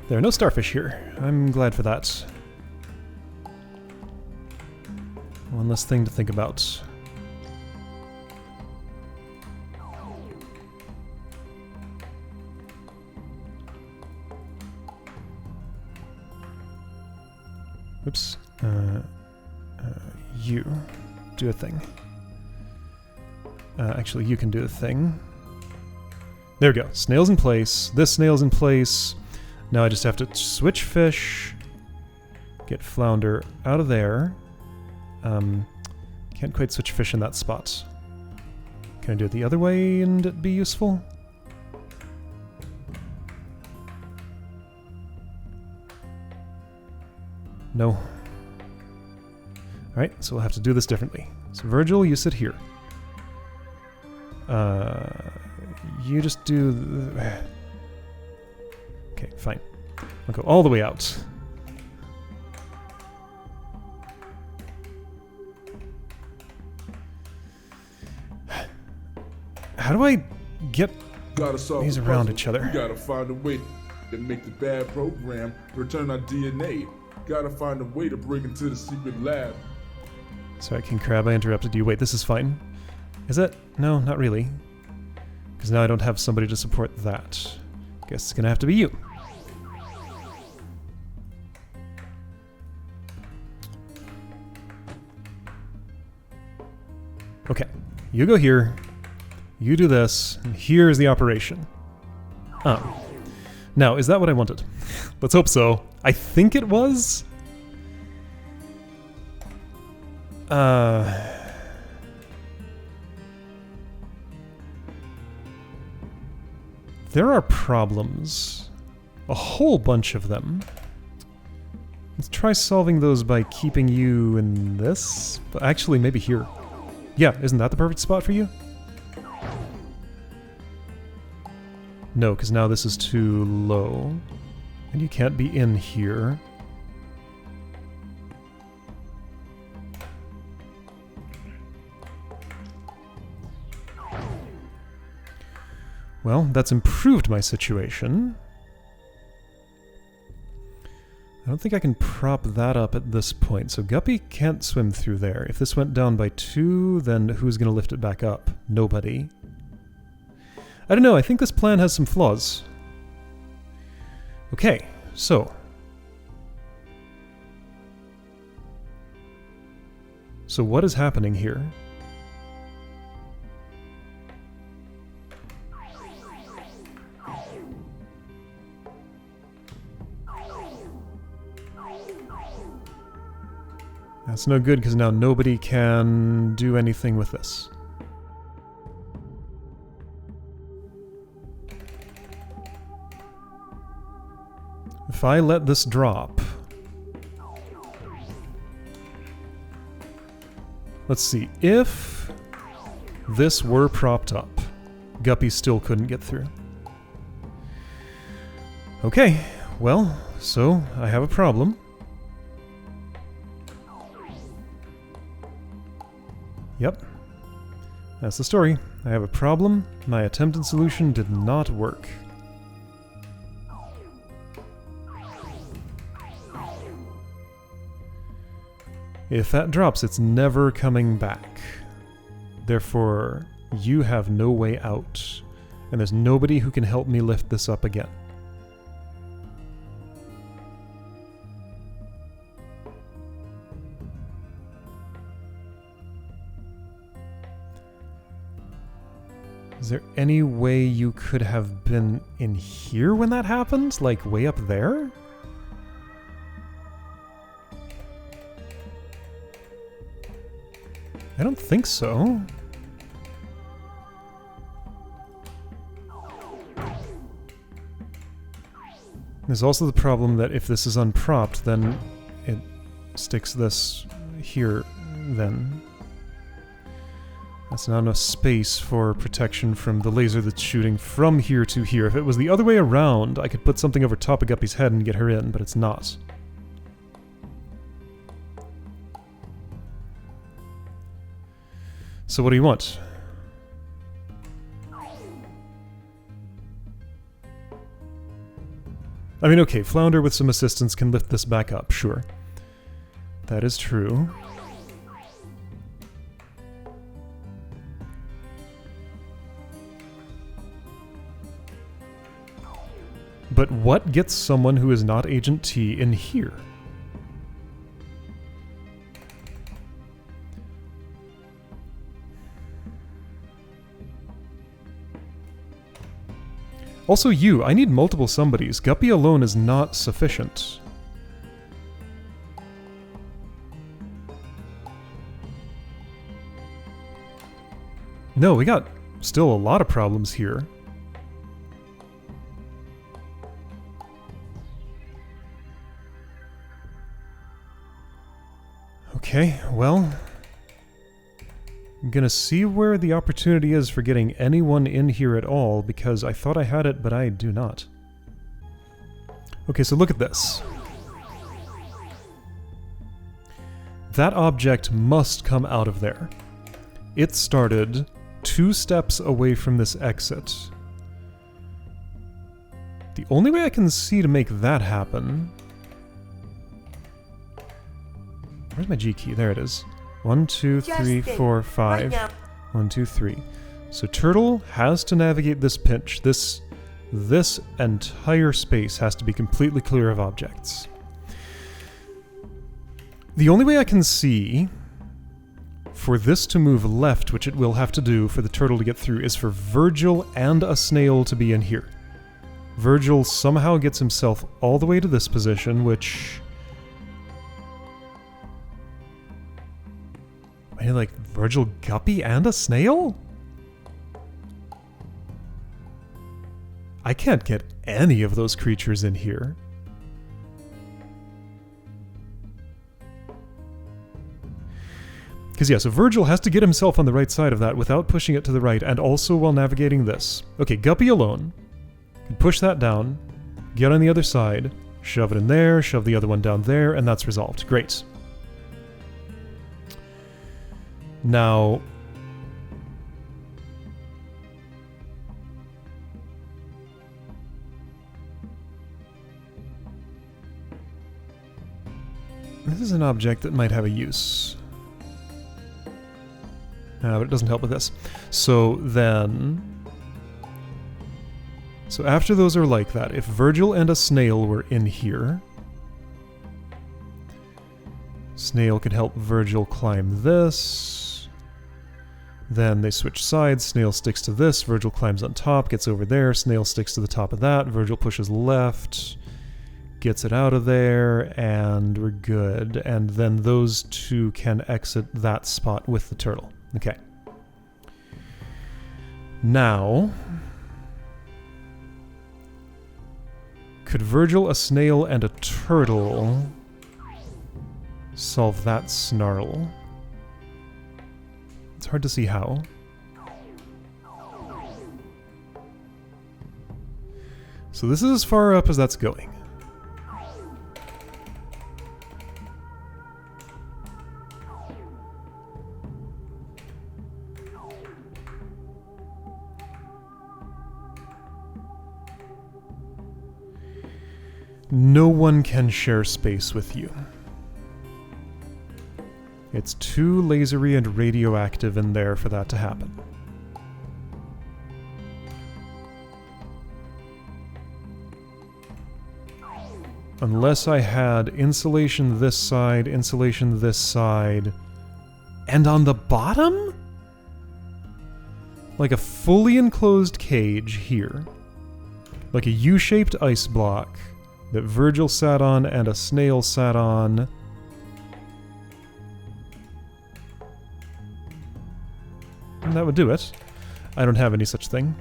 A: There are no starfish here. I'm glad for that. One less thing to think about. Oops. You do a thing. Actually, you can do a thing. There we go. Snail's in place. This snail's in place. Now I just have to switch fish. Get Flounder out of there. Can't quite switch fish in that spot. Can I do it the other way and it be useful? No. Alright, so we'll have to do this differently. So Virgil, you sit here. You just do... Okay, fine. I'll go all the way out. How do I get
E: Gotta solve
A: these
E: the
A: around
E: puzzle.
A: each other?
E: We gotta find a way to make the bad program return our DNA. Gotta find a way to break into the secret lab.
A: Sorry, King Crab, I interrupted you. Wait, this is fine. Is it? No, not really. Because now I don't have somebody to support that. Guess it's gonna have to be you. Okay, you go here. You do this, and here's the operation. Oh. Now, is that what I wanted? Let's hope so. I think it was. There are problems. A whole bunch of them. Let's try solving those by keeping you in this. But actually, maybe here. Yeah, isn't that the perfect spot for you? No, because now this is too low. And you can't be in here. Well, that's improved my situation. I don't think I can prop that up at this point, so Guppy can't swim through there. If this went down by 2, then who's going to lift it back up? Nobody. I don't know, I think this plan has some flaws. Okay, so... So what is happening here? That's no good, because now nobody can do anything with this. If I let this drop... Let's see, if this were propped up, Guppy still couldn't get through. Okay, well, so I have a problem. Yep. That's the story. I have a problem. My attempted solution did not work. If that drops, it's never coming back. Therefore, you have no way out. And there's nobody who can help me lift this up again. Is there any way you could have been in here when that happened? Like, way up there? I don't think so. There's also the problem that if this is unpropped, then it sticks this here, then. That's not enough space for protection from the laser that's shooting from here to here. If it was the other way around, I could put something over top of Guppy's head and get her in, but it's not. So what do you want? I mean, okay, Flounder with some assistance can lift this back up, sure. That is true. But what gets someone who is not Agent T in here? Also you, I need multiple somebodies. Guppy alone is not sufficient. No, we got still a lot of problems here. Okay, well... I'm gonna see where the opportunity is for getting anyone in here at all, because I thought I had it, but I do not. Okay, so look at this. That object must come out of there. It started 2 steps away from this exit. The only way I can see to make that happen... Where's my G key? There it is. 1, 2, 3, 4, 5. 1, 2, 3. So Turtle has to navigate this pinch. This entire space has to be completely clear of objects. The only way I can see for this to move left, which it will have to do for the turtle to get through, is for Virgil and a snail to be in here. Virgil somehow gets himself all the way to this position, which... I mean, like, Virgil, Guppy, and a snail? I can't get any of those creatures in here. Because yeah, so Virgil has to get himself on the right side of that without pushing it to the right, and also while navigating this. Okay, Guppy alone can push that down, get on the other side, shove it in there, shove the other one down there, and that's resolved. Great. Now... this is an object that might have a use. But it doesn't help with this. So then... So after those are like that, if Virgil and a snail were in here... Snail could help Virgil climb this. Then they switch sides, Snail sticks to this, Virgil climbs on top, gets over there, Snail sticks to the top of that, Virgil pushes left, gets it out of there, and we're good. And then those two can exit that spot with the turtle. Okay. Now, could Virgil, a snail, and a turtle solve that snarl? It's hard to see how. So this is as far up as that's going. No one can share space with you. It's too lasery and radioactive in there for that to happen. Unless I had insulation this side, insulation this side, and on the bottom? Like a fully enclosed cage here. Like a U-shaped ice block that Virgil sat on and a snail sat on. And that would do it. I don't have any such thing.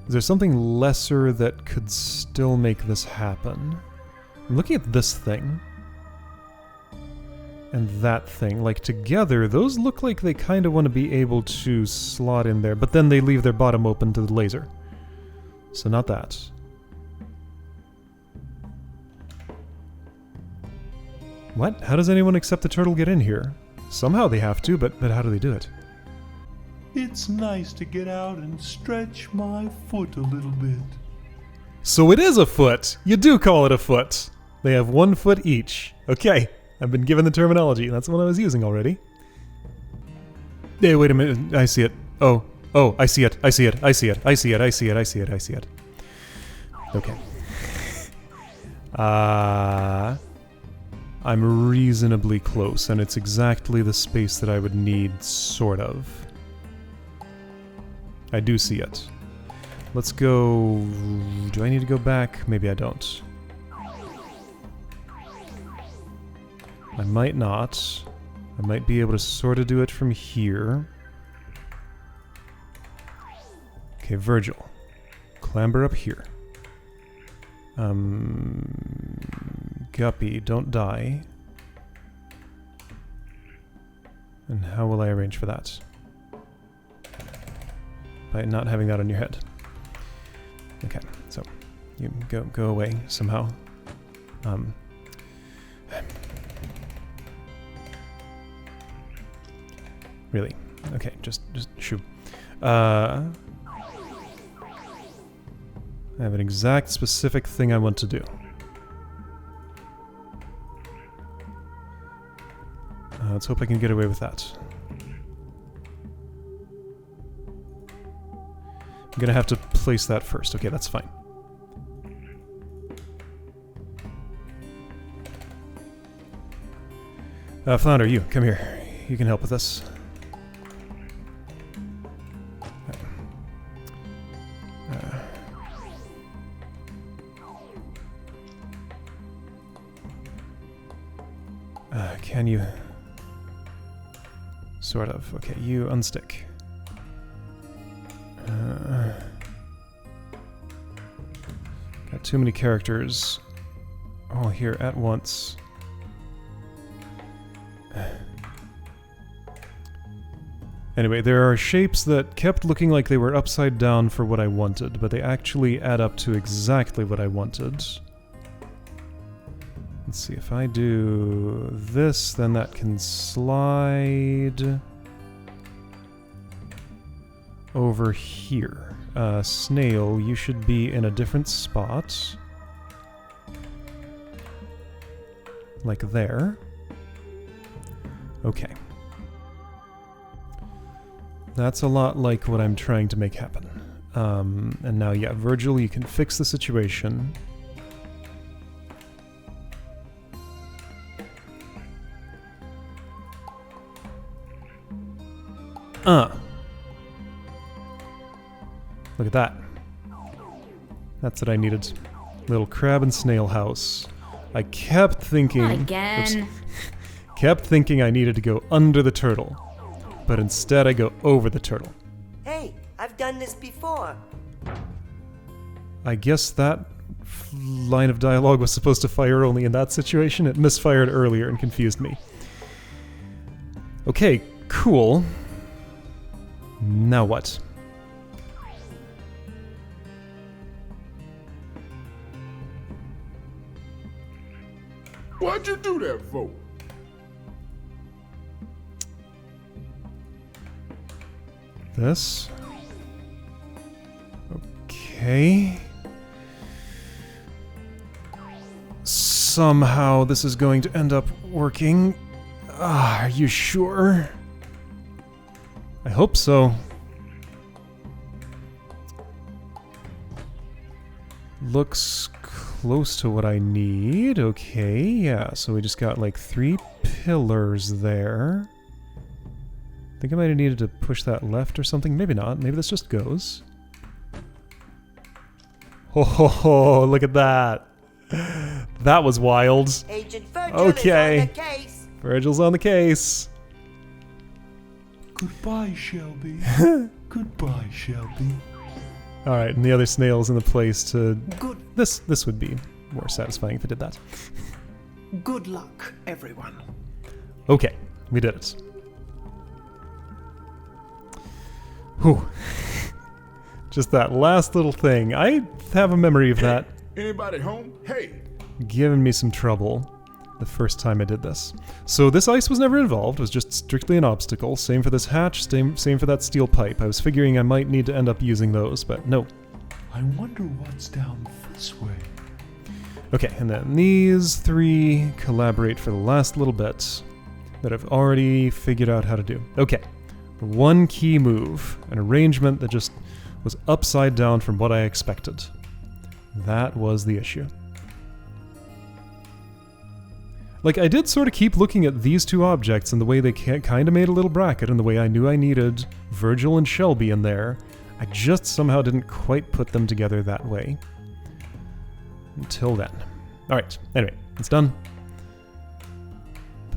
A: Is there something lesser that could still make this happen? I'm looking at this thing. And that thing. Like, together, those look like they kind of want to be able to slot in there, but then they leave their bottom open to the laser. So not that. What? How does anyone except the turtle get in here? Somehow they have to, but how do they do it?
F: It's nice to get out and stretch my foot a little bit.
A: So it is a foot! You do call it a foot! They have 1 foot each. Okay, I've been given the terminology. That's the one I was using already. Hey, wait a minute. I see it. Oh, I see it. I see it. I see it. I see it. I see it. I see it. I see it. Okay. I'm reasonably close, and it's exactly the space that I would need, sort of. I do see it. Let's go... Do I need to go back? Maybe I don't. I might not. I might be able to sort of do it from here. Okay, Virgil. Clamber up here. Guppy, don't die. And how will I arrange for that? By not having that on your head. Okay, so you go away somehow. Really? Okay, just shoo. I have an exact specific thing I want to do. Let's hope I can get away with that. I'm gonna have to place that first. Okay, that's fine. Flounder, you, come here. You can help with this. Can you... Sort of. Okay, you unstick. Got too many characters all here at once. Anyway, there are shapes that kept looking like they were upside down for what I wanted, but they actually add up to exactly what I wanted. Let's see, if I do this, then that can slide over here. Snail, you should be in a different spot. Like there. Okay. That's a lot like what I'm trying to make happen. And now, yeah, Virgil, you can fix the situation. Look at that. That's what I needed. Little crab and snail house. I kept thinking...
C: Not again.
A: Oops, kept thinking I needed to go under the turtle. But instead I go over the turtle.
B: Hey, I've done this before.
A: I guess that line of dialogue was supposed to fire only in that situation. It misfired earlier and confused me. Okay, cool. Now what?
E: Why'd you do that for?
A: This. Okay. Somehow this is going to end up working. Are you sure? I hope so. Looks close to what I need. Okay, yeah, so we just got like 3 pillars there. I think I might have needed to push that left or something. Maybe not. Maybe this just goes. Oh, look at that. That was wild.
B: Agent Virgil
A: Okay.
B: is on the case.
A: Virgil's on the case.
F: Goodbye, Shelby. Goodbye, Shelby.
A: Alright, and the other snail's in the place to...
G: Good,
A: This would be more satisfying if it did that.
G: good luck, everyone.
A: Okay, we did it. Whew. Just that last little thing. I have a memory of that
E: Anybody home? Hey!
A: giving me some trouble the first time I did this. So this ice was never involved, it was just strictly an obstacle. Same for this hatch, same for that steel pipe. I was figuring I might need to end up using those, but no.
F: I wonder what's down this way.
A: Okay, and then these 3 collaborate for the last little bit that I've already figured out how to do. Okay, 1 key move, an arrangement that just was upside down from what I expected. That was the issue. Like, I did sort of keep looking at these 2 objects and the way they kind of made a little bracket and the way I knew I needed Virgil and Shelby in there. I just somehow didn't quite put them together that way. Until then. Alright, anyway, it's done.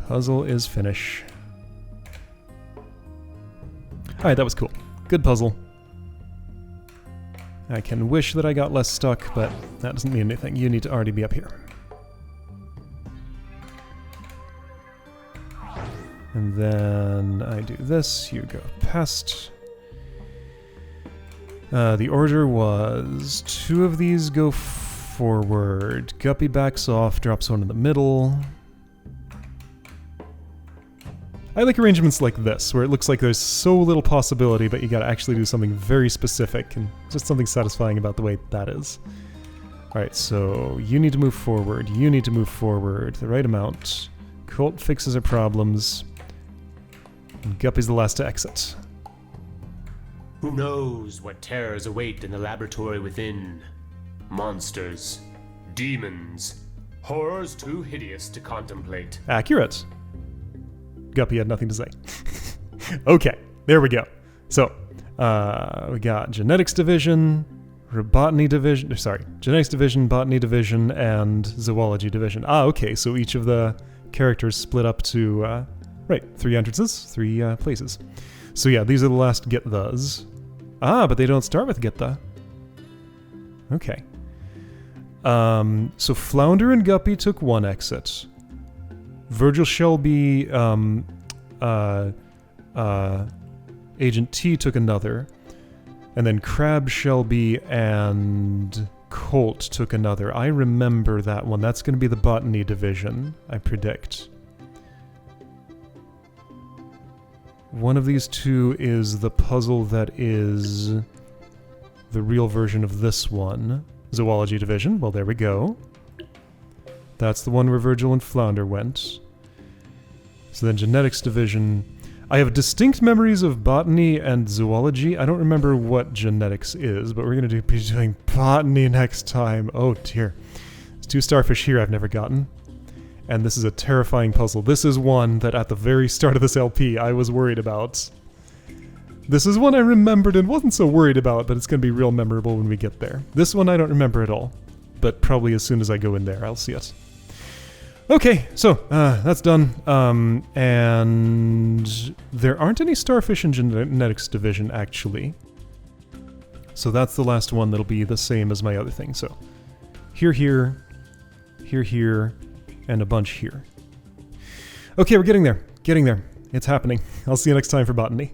A: Puzzle is finished. Alright, that was cool. Good puzzle. I can wish that I got less stuck, but that doesn't mean anything. You need to already be up here. And then I do this, you go past. The order was 2 of these go forward. Guppy backs off, drops one in the middle. I like arrangements like this, where it looks like there's so little possibility, but you gotta actually do something very specific, and just something satisfying about the way that is. Alright, so you need to move forward, you need to move forward, the right amount. Colt fixes her problems. And Guppy's the last to exit.
D: Who knows what terrors await in the laboratory within? Monsters, demons, horrors too hideous to contemplate.
A: Accurate. Guppy had nothing to say. Okay, there we go. So, we got Genetics Division, Botany Division, sorry, Genetics Division, Botany Division, and Zoology Division. Ah, okay, so each of the characters split up to, right, 3 entrances, 3 places. So yeah, these are the last get thes. Ah, but they don't start with get the. Okay. So Flounder and Guppy took 1 exit. Virgil Shelby, Agent T took another. And then Crab Shelby and Colt took another. I remember that one. That's going to be the Botany Division, I predict. One of these 2 is the puzzle that is the real version of this one. Zoology Division. Well, there we go. That's the one where Virgil and Flounder went. So then Genetics Division. I have distinct memories of Botany and Zoology. I don't remember what Genetics is, but we're going to be doing Botany next time. Oh dear. There's 2 starfish here I've never gotten. And this is a terrifying puzzle. This is one that at the very start of this LP I was worried about. This is one I remembered and wasn't so worried about, but it's going to be real memorable when we get there. This one I don't remember at all, but probably as soon as I go in there I'll see it. Okay, so that's done. And there aren't any starfish in Genetics Division, actually. So that's the last one that'll be the same as my other thing. So here, here, here, here, and a bunch here. Okay, we're getting there. Getting there. It's happening. I'll see you next time for Botany.